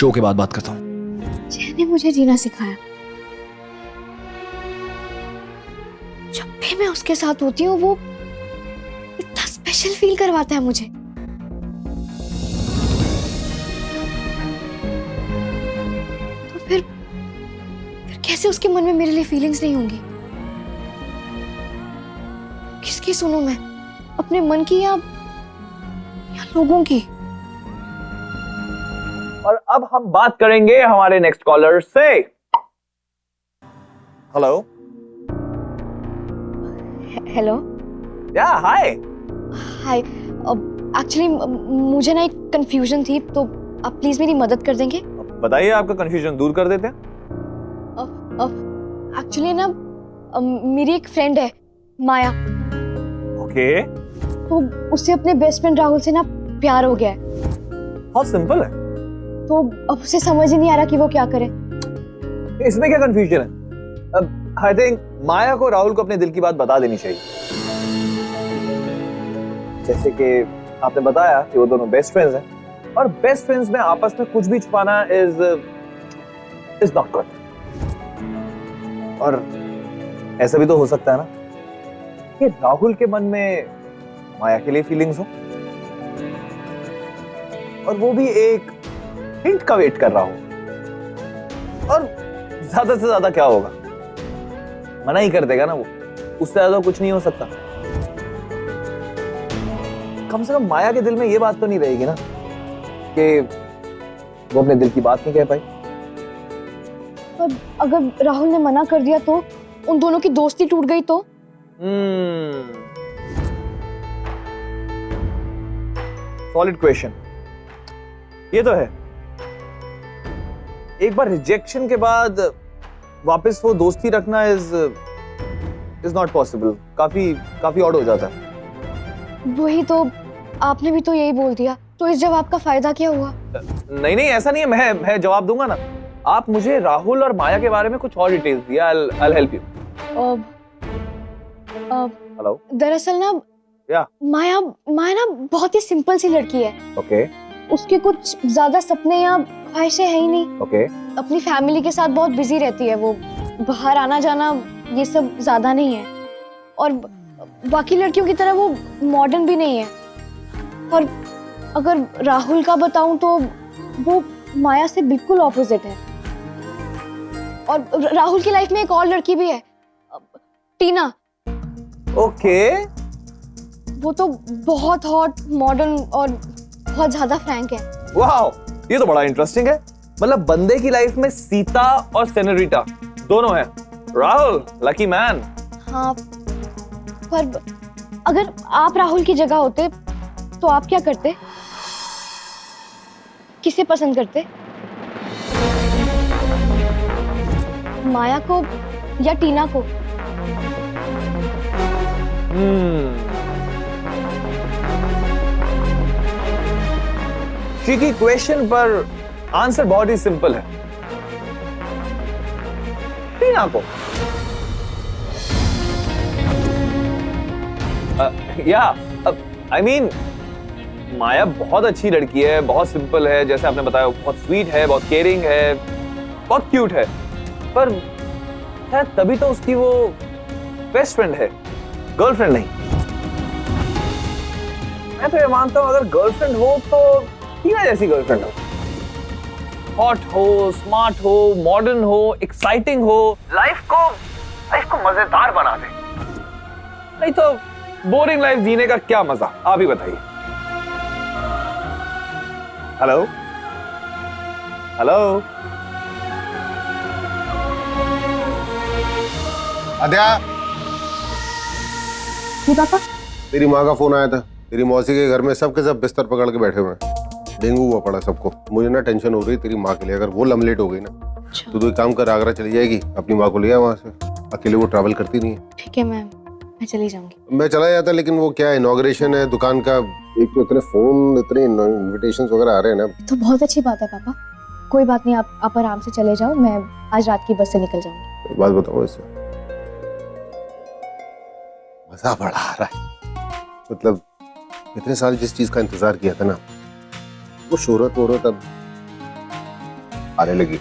Show के बाद बात करता हूँ। जय ने मुझे जीना सिखाया। जब भी मैं उसके साथ होती हूँ वो इतना स्पेशल फील करवाता है मुझे। तो फिर कैसे उसके मन में मेरे लिए फीलिंग्स नहीं होंगी? किसकी सुनूं मैं, अपने मन की या लोगों की? और अब हम बात करेंगे हमारे नेक्स्ट कॉलर से। हेलो। हेलो। या हाय। हाय। एक्चुअली मुझे ना एक कंफ्यूजन थी, तो आप प्लीज मेरी मदद कर देंगे? बताइए, आपका कंफ्यूजन दूर कर देते हैं। एक्चुअली ना मेरी एक फ्रेंड है माया। ओके। तो उससे अपने बेस्ट फ्रेंड राहुल से ना प्यार हो गया है। बहुत सिंपल है। तो अब उसे समझ ही नहीं आ रहा कि वो क्या करे। इसमें क्या कंफ्यूजन है? अब आई थिंक माया को राहुल को अपने दिल की बात बता देनी चाहिए। जैसे कि आपने बताया कि वो दोनों बेस्ट फ्रेंड्स हैं, और बेस्ट फ्रेंड्स में आपस में कुछ भी छुपाना इज नॉट गुड। और ऐसा भी तो हो सकता है ना कि राहुल के मन में माया के लिए फीलिंग्स हो, और वो भी एक हिंट का वेट कर रहा हो। और ज्यादा से ज्यादा क्या होगा, मना ही कर देगा ना वो, उससे ज्यादा कुछ नहीं हो सकता। कम से कम माया के दिल में ये बात तो नहीं रहेगी ना कि वो अपने दिल की बात नहीं कह पाई। पर अगर राहुल ने मना कर दिया तो उन दोनों की दोस्ती टूट गई तो? सॉलिड क्वेश्चन ये तो है। एक बार रिजेक्शन के बाद वापस वो दोस्ती रखना इज नॉट पॉसिबल। काफी ऑड हो जाता है। वही तो, आपने भी तो यही बोल दिया, तो इस जवाब का फायदा क्या हुआ? नहीं ऐसा नहीं है, मैं जवाब दूंगा ना। आप मुझे राहुल और माया के बारे में कुछ और डिटेल्स दिए। I'll help you। हेलो। दरअसल ना माया ना बहुत ही सिंपल सी लड़की है। ओके। उसके कुछ ज्यादा सपने या ख्वाहिशें है ही नहीं। ओके। अपनी फैमिली के साथ बहुत बिजी रहती है वो, बाहर आना जाना ये सब ज्यादा नहीं है। और बाकी लड़कियों की तरह वो मॉडर्न भी नहीं है। और अगर राहुल का बताऊं तो वो माया से बिल्कुल ऑपोजिट है। और राहुल की लाइफ में एक और लड़की भी है, टीना। ओके। वो तो बहुत हॉट, मॉडर्न और बहुत ज्यादा फ्रैंक है। वाओ, ये तो बड़ा इंटरेस्टिंग है। मतलब बंदे की लाइफ में सीता और सेनोरिटा दोनों हैं। Rahul lucky man. हाँ, पर अगर आप राहुल की जगह होते तो आप क्या करते? किसे पसंद करते? माया को या टीना को? ट्रिकी क्वेश्चन, पर आंसर बहुत ही सिंपल है, टीना को। आई मीन माया बहुत अच्छी लड़की है, बहुत सिंपल है, जैसे आपने बताया, बहुत स्वीट है, बहुत केयरिंग है, बहुत क्यूट है। पर शायद तभी तो उसकी वो बेस्ट फ्रेंड है, गर्लफ्रेंड नहीं। मैं तो ये मानता हूं अगर गर्लफ्रेंड हो तो टीना जैसी गर्लफ्रेंड हो। हॉट हो, स्मार्ट हो, मॉडर्न हो, एक्साइटिंग हो, लाइफ को मजेदार बना दे। नहीं तो बोरिंग लाइफ जीने का क्या मजा, आप ही बताइए। Hello hello. आद्या, जी पापा। तेरी माँ का फोन आया था। तेरी मौसी के घर में सब के सब बिस्तर पकड़ के बैठे हुए हैं। डेंगू हुआ पड़ा सबको। मुझे ना टेंशन हो रही है तेरी माँ के लिए। अगर वो लमलेट हो गई ना तो तू एक काम कर, आगरा चली जाएगी, अपनी माँ को ले आ वहां से। अकेले वो ट्रैवल करती नहीं है। ठीक है, मैं चली जाऊंगी। मैं चला जाता, लेकिन वो क्या इनॉग्रेशन है दुकान का, एक तो इतने फोन, इतने इनविटेशंस वगैरह आ रहे हैं ना। तो बहुत अच्छी बात है पापा, कोई बात नहीं, आप आराम से चले जाओ, मैं आज रात की बस से निकल जाऊंगी। बात बताओ, इससे मजा बड़ा आ रहा है। मतलब इतने साल जिस चीज का इंतजार किया था ना, वो शोहरत वोहरत अब आने लगी।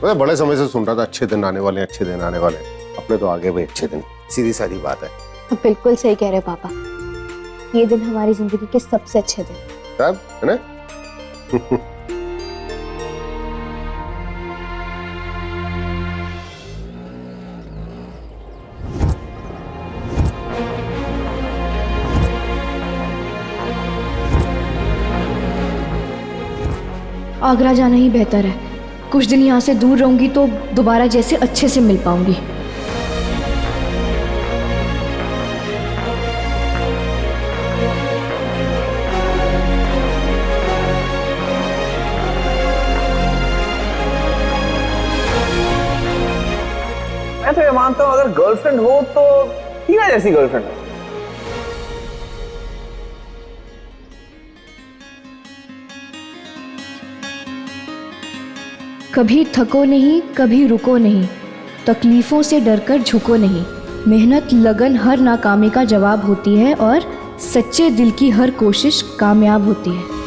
मैं बड़े समय से सुन रहा था अच्छे दिन आने वाले, अच्छे दिन आने वाले। अपने तो आगे भाई अच्छे दिन, सीधी सादी बात है। बिल्कुल सही कह रहे पापा, ये दिन हमारी जिंदगी के सबसे अच्छे दिन। साहब है ना? आगरा जाना ही बेहतर है। कुछ दिन यहाँ से दूर रहूंगी तो दोबारा जैसे अच्छे से मिल पाऊंगी। मैं तो ये मानता हूँ अगर गर्लफ्रेंड हो तो टीना जैसी गर्लफ्रेंड हो। कभी थको नहीं, कभी रुको नहीं, तकलीफों से डरकर झुको नहीं। मेहनत लगन हर नाकामी का जवाब होती है और सच्चे दिल की हर कोशिश कामयाब होती है।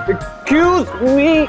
Excuse me.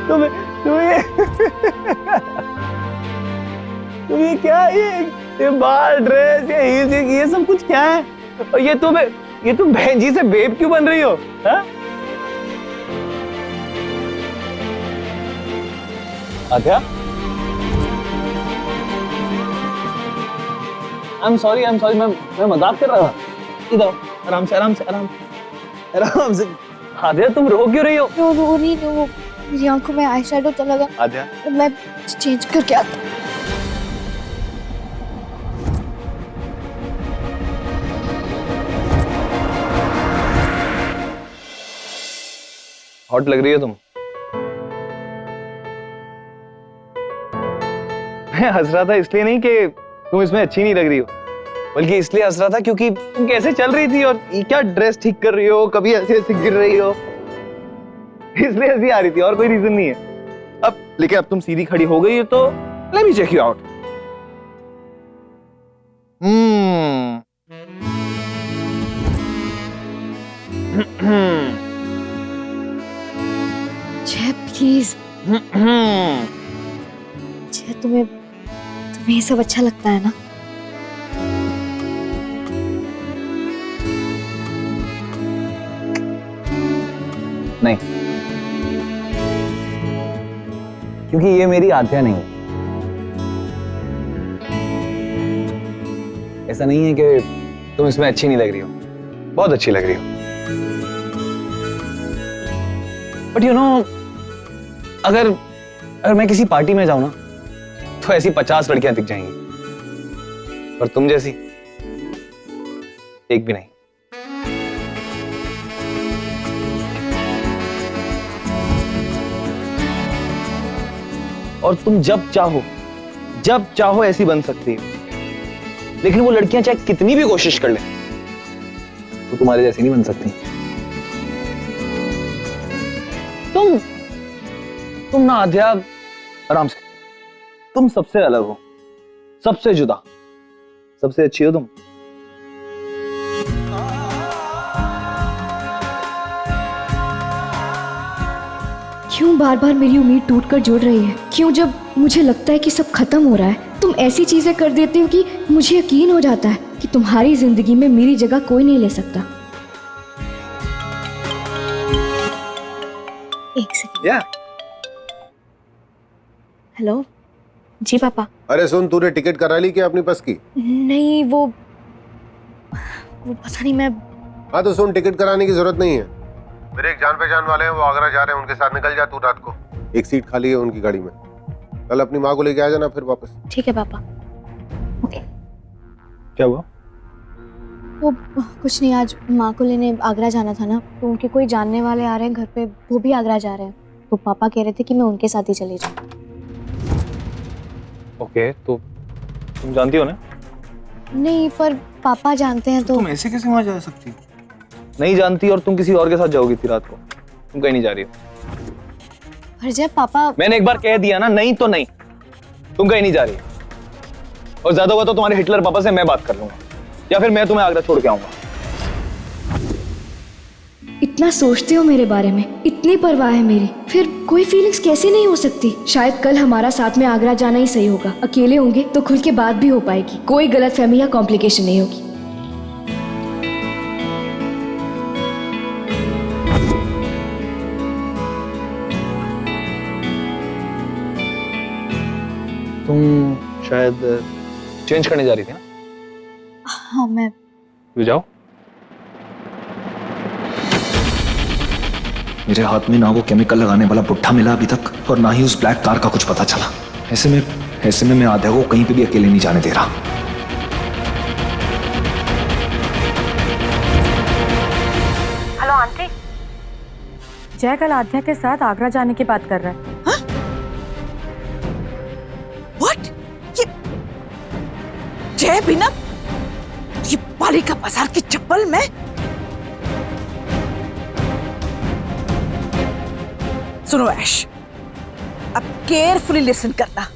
तुम ये क्या, ये बाल, ड्रेस, ये सब कुछ क्या है? और ये तुम बहन जी से बेब क्यों बन रही हो? हा? आध्या, I'm sorry, मैं मजाक कर रहा था। इधर आराम से आध्या, तुम रो क्यों रही हो? रो नहीं, तो मेरी आंखों में आई शैडो चला गया। आध्या, मैं चेंज करके आता हूँ। हॉट लग रही हो तुम। मैं हंस रहा था इसलिए नहीं कि तुम इसमें अच्छी नहीं लग रही हो, बल्कि इसलिए हंस रहा था क्योंकि तुम कैसे चल रही थी और ये क्या ड्रेस ठीक कर रही हो, कभी ऐसे ऐसे गिर रही हो, इसलिए हंसी आ रही थी, और कोई रीजन नहीं है। लेकिन अब तुम सीधी खड़ी हो गई हो तो let me check you out. Jay please, Jay तुम्हें ये सब अच्छा लगता है ना? नहीं, क्योंकि ये मेरी आध्या नहीं है। ऐसा नहीं है कि तुम इसमें अच्छी नहीं लग रही हो, बहुत अच्छी लग रही हो। बट यू नो, अगर मैं किसी पार्टी में जाऊं ना तो ऐसी 50 लड़कियां दिख जाएंगी, पर तुम जैसी एक भी नहीं। और तुम जब चाहो ऐसी बन सकती हो। लेकिन वो लड़कियां चाहे कितनी भी कोशिश कर लें तो तुम्हारे जैसी नहीं बन सकती। तुम ना आध्या, आराम से, तुम सबसे अलग हो, सबसे जुदा, सबसे अच्छी हो तुम। क्यों बार बार मेरी उम्मीद टूटकर जुड़ रही है? क्यों जब मुझे लगता है कि सब खत्म हो रहा है तुम ऐसी चीजें कर देती हो कि मुझे यकीन हो जाता है कि तुम्हारी जिंदगी में मेरी जगह कोई नहीं ले सकता। एक सेकंड। हेलो जी पापा। अरे सुन, तूने टिकट करा ली क्या अपनी बस की? नहीं, वो पता नहीं, मैं हाँ तो सुन, टिकट कराने की जरूरत नहीं है। मेरे एक जान पहचान वाले हैं, वो आगरा जा रहे हैं, उनके साथ निकल जा तू रात को। एक सीट खाली है उनकी गाड़ी में। कल अपनी माँ को लेके आ जाना फिर वापस। ठीक है पापा। ओके। क्या हुआ? वो कुछ नहीं, आज माँ को लेने आगरा जाना था ना, तो उनके कोई जानने वाले आ रहे हैं घर पे, वो भी आगरा जा रहे हैं, तो पापा कह रहे थे कि मैं उनके साथ ही चली जाऊँ। ओके, तो तुम जानती हो ना? नहीं, पर पापा जानते हैं तो। तुम ऐसे कैसे वहां जा सकती हो? नहीं जानती और तुम किसी और के साथ जाओगी थी रात को। तुम कहीं नहीं जा रही हो। पर जब पापा, मैंने एक बार कह दिया ना, नहीं तो नहीं, तुम कहीं नहीं जा रही। और ज्यादा हुआ तो तुम्हारे हिटलर पापा से मैं बात कर लूंगा, या फिर मैं तुम्हें आगरा छोड़ के आऊंगा। इतना सोचते हो मेरे बारे में, इतनी परवाह है मेरी, फिर कोई फीलिंग्स कैसे नहीं हो सकती? शायद कल हमारा साथ में आगरा जाना ही सही होगा। अकेले होंगे तो खुल के बात भी हो पाएगी, कोई गलतफहमी या कॉम्प्लिकेशन नहीं होगी। तुम शायद चेंज करने जा रही थी ना? हाँ, मैं तो जाओ। मेरे हाथ में ना वो केमिकल लगाने वाला पुट्ठा मिला अभी तक, और ना ही उस ब्लैक कार का कुछ पता चला। ऐसे में मैं आध्या को कहीं पे भी अकेले नहीं जाने दे रहा। Hello aunty. जय कल आध्या के साथ आगरा जाने की बात कर रहा है। What? ये जय बिना ये बालिका बाजार की चप्पल में? सुनो ऐश, अब केयरफुली लिसन करना।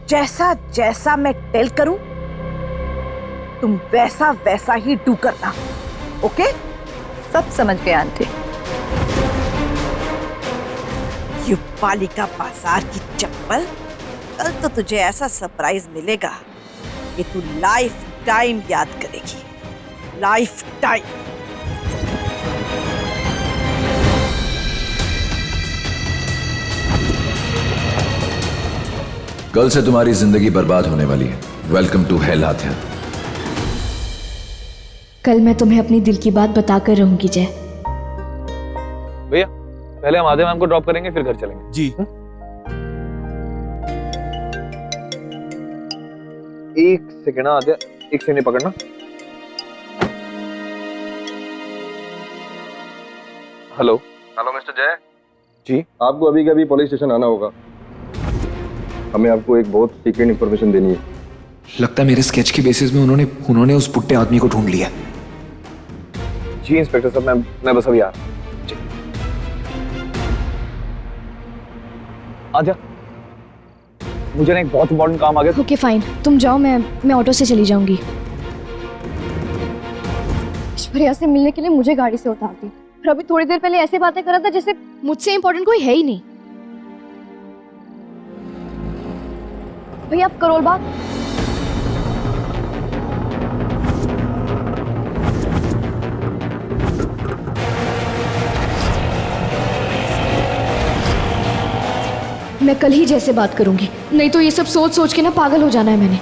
जैसा जैसा मैं टेल करूं तुम वैसा वैसा ही डू करना, ओके? सब समझ गए आंटी। ये बालिका बाजार की चप्पल, कल तो तुझे ऐसा सरप्राइज मिलेगा कि तू लाइफ टाइम याद करेगी, लाइफ टाइम। कल से तुम्हारी जिंदगी बर्बाद होने वाली है। Welcome to hell Aadhya. कल मैं तुम्हें अपनी दिल की बात बताकर रहूंगी जय। भैया, पहले हम आधे मैम को ड्रॉप करेंगे, फिर घर चलेंगे। जी। एक सेकेंड आधे, एक सेकेंड पकड़ना। हेलो। हेलो मिस्टर जय जी। आपको अभी के अभी पुलिस स्टेशन आना होगा। हमें आपको एक बहुत सीक्रेट इंफॉर्मेशन देनी है। लगता है मेरे स्केच की बेसिस में उन्होंने उस पुट्टे आदमी को ढूंढ लिया। जी इंस्पेक्टर साहब, मैं बस अभी आ रहा हूं। जी। आजा, मुझे ना एक बहुत इंपॉर्टेंट काम आ गया। ओके फाइन, तुम जाओ, मैं ऑटो से चली जाऊंगी। ऐश्वर्या से मिलने के लिए मुझे गाड़ी से उतार दी, और अभी थोड़ी देर पहले ऐसे बातें कर रहा था जैसे मुझसे इंपॉर्टेंट कोई है ही नहीं। भैया आप करोल बाग। मैं कल ही जैसे बात करूंगी, नहीं तो ये सब सोच सोच के ना पागल हो जाना है मैंने।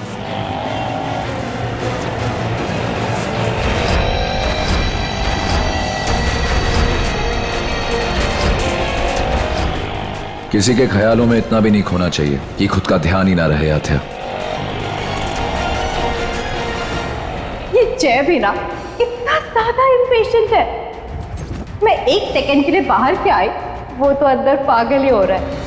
किसी के ख्यालों में इतना भी नहीं खोना चाहिए कि खुद का ध्यान ही ना रहे आध्या। ये जय भी ना इतना ज्यादा इम्पेशेंट है। मैं एक सेकंड के लिए बाहर के आई, वो तो अंदर पागल ही हो रहा है।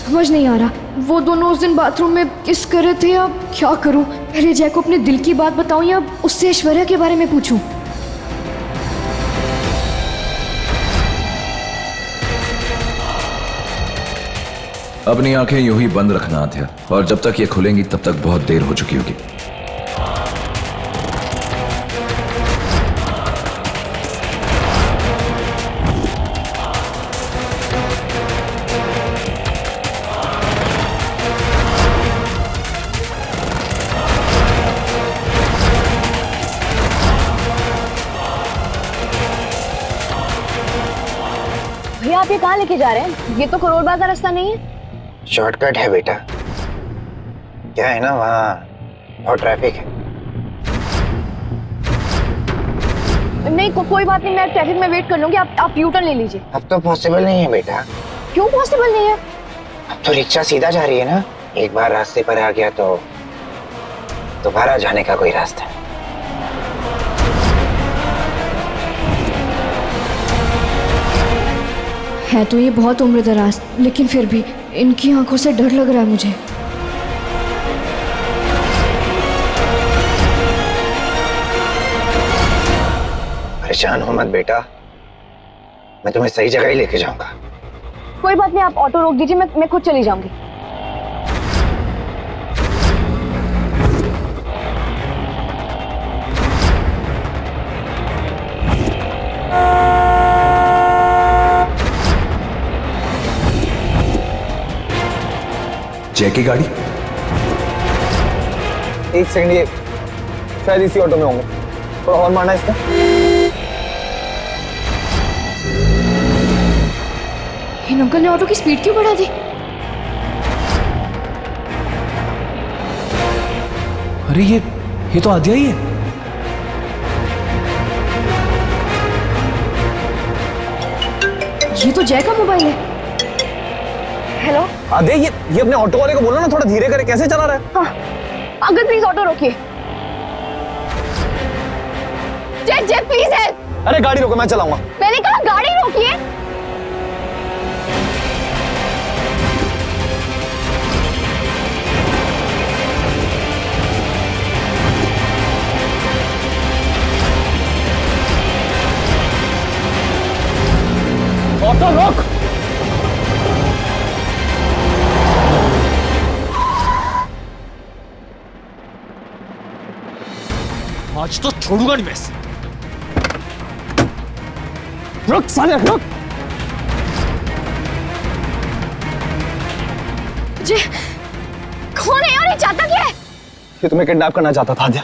समझ नहीं आ रहा वो दोनों उस दिन बाथरूम में किस कर रहे थे। अब क्या करूं? पहले जय को अपने दिल की बात बताऊं या उससे ऐश्वर्या के बारे में पूछूं? अपनी आंखें यूं ही बंद रखना आध्या, और जब तक ये खुलेंगी तब तक बहुत देर हो चुकी होगी। भैया आप ये कहाँ लेके जा रहे हैं? ये तो करोड़ बाग का रास्ता नहीं है। शॉर्टकट है बेटा। क्या है ना, वहाँ बहुत ट्रैफिक है। नहीं कोई बात नहीं, मैं ट्रैफिक में वेट कर लूंगी। आप यू टर्न ले लीजिए। अब तो पॉसिबल नहीं है बेटा। क्यों पॉसिबल नहीं है? अब तो रिक्शा सीधा जा रही है ना, एक बार रास्ते पर आ गया तो दोबारा जाने का कोई रास्ता नहीं। है तो ये बहुत उम्र दराज, लेकिन फिर भी इनकी आंखों से डर लग रहा है मुझे। परेशान हो मत बेटा, मैं तुम्हें सही जगह ही लेके जाऊंगा। कोई बात नहीं, आप ऑटो रोक दीजिए, मैं खुद चली जाऊंगी। जय की गाड़ी? एक सेकंड, ये शायद इसी ऑटो में होंगे। थोड़ा हॉर्न मारना है इसका। इन अंकल ने ऑटो की स्पीड क्यों बढ़ा दी? अरे ये तो आद्या ही है। ये तो जय का मोबाइल है। हेलो अरे ये अपने ऑटो वाले को बोलो ना थोड़ा धीरे करे, कैसे चला रहा है? हाँ अंकल प्लीज ऑटो रोकिए। जय जय प्लीज है। अरे गाड़ी रोको, मैं चलाऊंगा। मैंने कहा गाड़ी रोकिए। ऑटो रोक। आज तो छोड़ूंगा नहीं मैं इसे। रुक साले रुक। जय कौन है यार? ये चाहता क्या है? ये तुम्हें किडनैप करना चाहता था आद्या।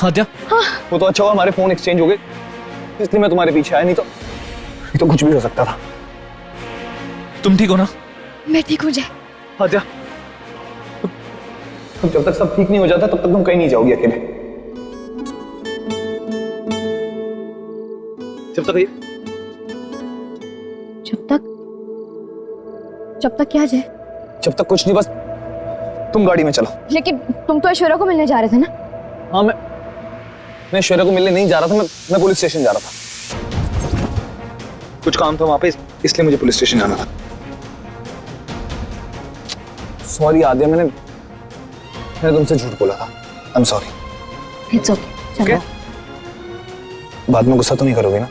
आद्या वो तो अच्छा हुआ हमारे फोन एक्सचेंज हो गए, इसलिए मैं तुम्हारे पीछे आया, नहीं तो कुछ भी हो सकता था। तुम ठीक हो ना? मैं ठीक हूँ जय। आद्या जब तक सब ठीक नहीं हो जाता तब तक तुम कहीं नहीं जाओगी अकेले। जब तक क्या जय? जब तक कुछ नहीं, बस तुम गाड़ी में चलो। लेकिन तुम तो ऐश्वर्या को मिलने जा रहे थे ना? हाँ मैं ऐश्वर्या को मिलने नहीं जा रहा था, मैं पुलिस स्टेशन जा रहा था। कुछ काम था वहां पे, इसलिए मुझे पुलिस स्टेशन जाना था। सॉरी आद्या, मैंने तुमसे झूठ बोला था। I am sorry. It's okay, चलो। बाद में गुस्सा तो नहीं करोगे ना?